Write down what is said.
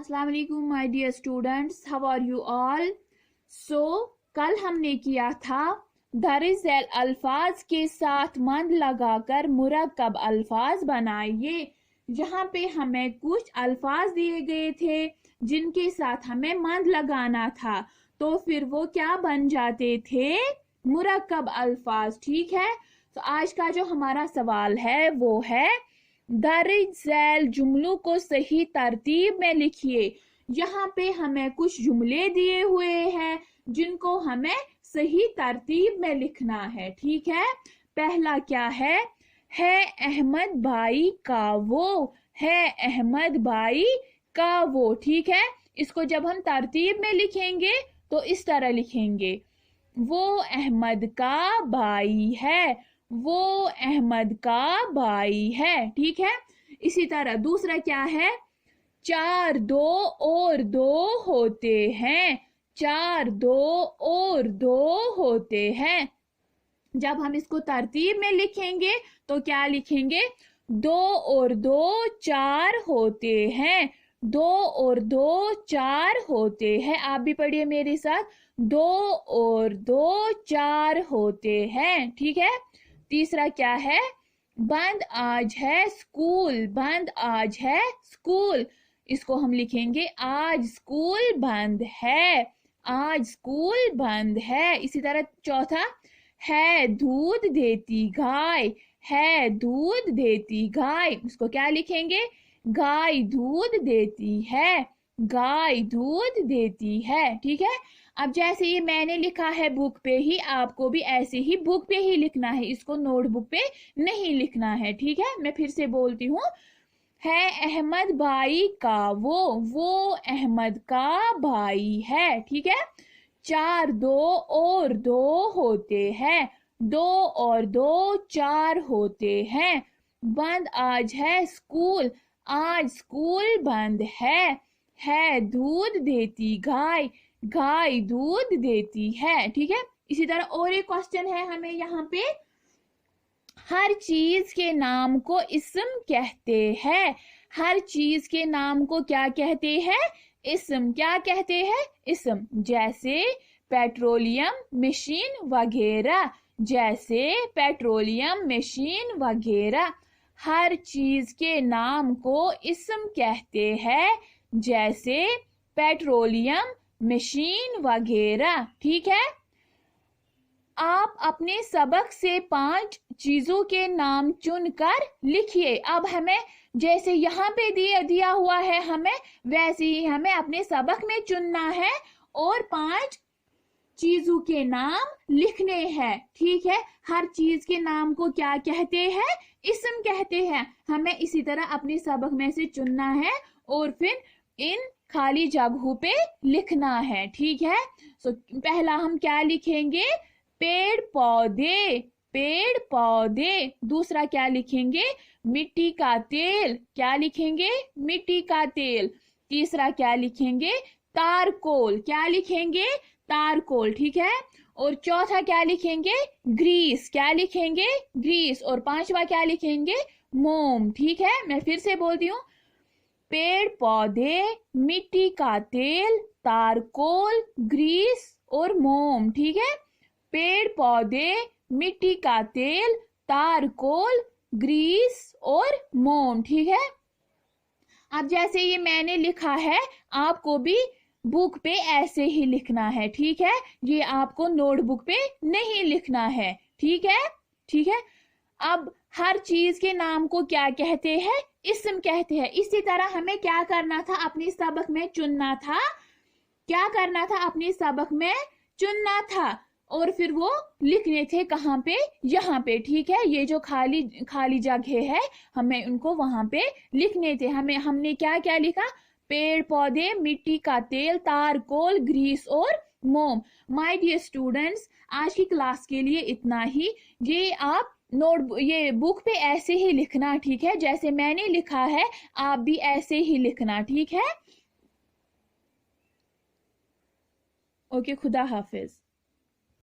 अस्सलाम वालेकुम my dear students, how are you all. कल हमने किया था दर्ज झैल अल्फाज के साथ मंद लगाकर मुरक्कब अल्फाज बनाइए। यहाँ पे हमें कुछ अल्फाज दिए गए थे जिनके साथ हमें मंद लगाना था, तो फिर वो क्या बन जाते थे, मुरक्कब अल्फाज। ठीक है, तो आज का जो हमारा सवाल है वो है दर्ज झैल जुमलों को सही तरतीब में लिखिए। यहाँ पे हमें कुछ जुमले दिए हुए हैं जिनको हमें सही तरतीब में लिखना है। ठीक है, पहला क्या है अहमद भाई का वो, है अहमद भाई का वो। ठीक है, इसको जब हम तरतीब में लिखेंगे तो इस तरह लिखेंगे, वो अहमद का भाई है, वो अहमद का भाई है। ठीक है, इसी तरह दूसरा क्या है, चार दो और दो होते हैं, चार दो और दो होते हैं। जब हम इसको तरतीब में लिखेंगे तो क्या लिखेंगे, दो और दो चार होते हैं, दो और दो चार होते हैं। आप भी पढ़िए मेरे साथ, दो और दो चार होते हैं। ठीक है, तीसरा क्या है, बंद आज है स्कूल, बंद आज है स्कूल। इसको हम लिखेंगे आज स्कूल बंद है, आज स्कूल बंद है। इसी तरह चौथा है दूध देती गाय, है दूध देती गाय। इसको क्या लिखेंगे, गाय दूध देती है, गाय दूध देती है। ठीक है, अब जैसे ये मैंने लिखा है बुक पे ही, आपको भी ऐसे ही बुक पे ही लिखना है, इसको नोटबुक पे नहीं लिखना है। ठीक है, मैं फिर से बोलती हूँ, है अहमद भाई का वो अहमद का भाई है। ठीक है, चार दो और दो होते हैं, दो और दो चार होते हैं। बंद आज है स्कूल, आज स्कूल बंद है दूध देती गाय, गाय दूध देती है। ठीक है, इसी तरह और एक क्वेश्चन है हमें यहाँ पे, हर चीज के नाम को इस्म कहते हैं, हर चीज के नाम को क्या कहते हैं, इस्म। क्या कहते हैं, इस्म। जैसे पेट्रोलियम मशीन वगैरह, जैसे पेट्रोलियम मशीन वगैरह। हर चीज के नाम को इस्म कहते हैं, जैसे पेट्रोलियम मशीन वगैरह। ठीक है, आप अपने सबक से 5 चीजों के नाम चुनकर लिखिए। अब हमें जैसे यहाँ पे दिया हुआ है, हमें वैसे ही हमें अपने सबक में चुनना है और 5 चीजों के नाम लिखने हैं। ठीक है, हर चीज के नाम को क्या कहते हैं, इस्म कहते हैं। हमें इसी तरह अपने सबक में से चुनना है और फिर इन खाली जगहों पे लिखना है। ठीक है, पहला हम क्या लिखेंगे, पेड़ पौधे, पेड़ पौधे। दूसरा क्या लिखेंगे, मिट्टी का तेल, क्या लिखेंगे, मिट्टी का तेल। तीसरा क्या लिखेंगे, तारकोल, क्या लिखेंगे, तारकोल। ठीक है, और चौथा क्या लिखेंगे, ग्रीस, क्या लिखेंगे, ग्रीस। और पांचवा क्या लिखेंगे, मोम। ठीक है, मैं फिर से बोलती हूँ, पेड़ पौधे, मिट्टी का तेल, तारकोल, ग्रीस और मोम। ठीक है, पेड़ पौधे, मिट्टी का तेल, तारकोल, ग्रीस और मोम। ठीक है, अब जैसे ये मैंने लिखा है, आपको भी बुक पे ऐसे ही लिखना है। ठीक है, ये आपको नोटबुक पे नहीं लिखना है। ठीक है, ठीक है। अब हर चीज के नाम को क्या कहते हैं, इस्म कहते हैं। इसी तरह हमें क्या करना था, अपने सबक में चुनना था, क्या करना था, अपने सबक में चुनना था और फिर वो लिखने थे कहाँ पे, यहाँ पे। ठीक है, ये जो खाली जगह है हमें उनको वहां पे लिखने थे। हमने क्या क्या लिखा, पेड़ पौधे, मिट्टी का तेल, तारकोल, ग्रीस और मोम। माय डियर स्टूडेंट्स, आज की क्लास के लिए इतना ही। ये आप ये बुक पे ऐसे ही लिखना। ठीक है, जैसे मैंने लिखा है आप भी ऐसे ही लिखना। ठीक है, ओके, खुदा हाफिज।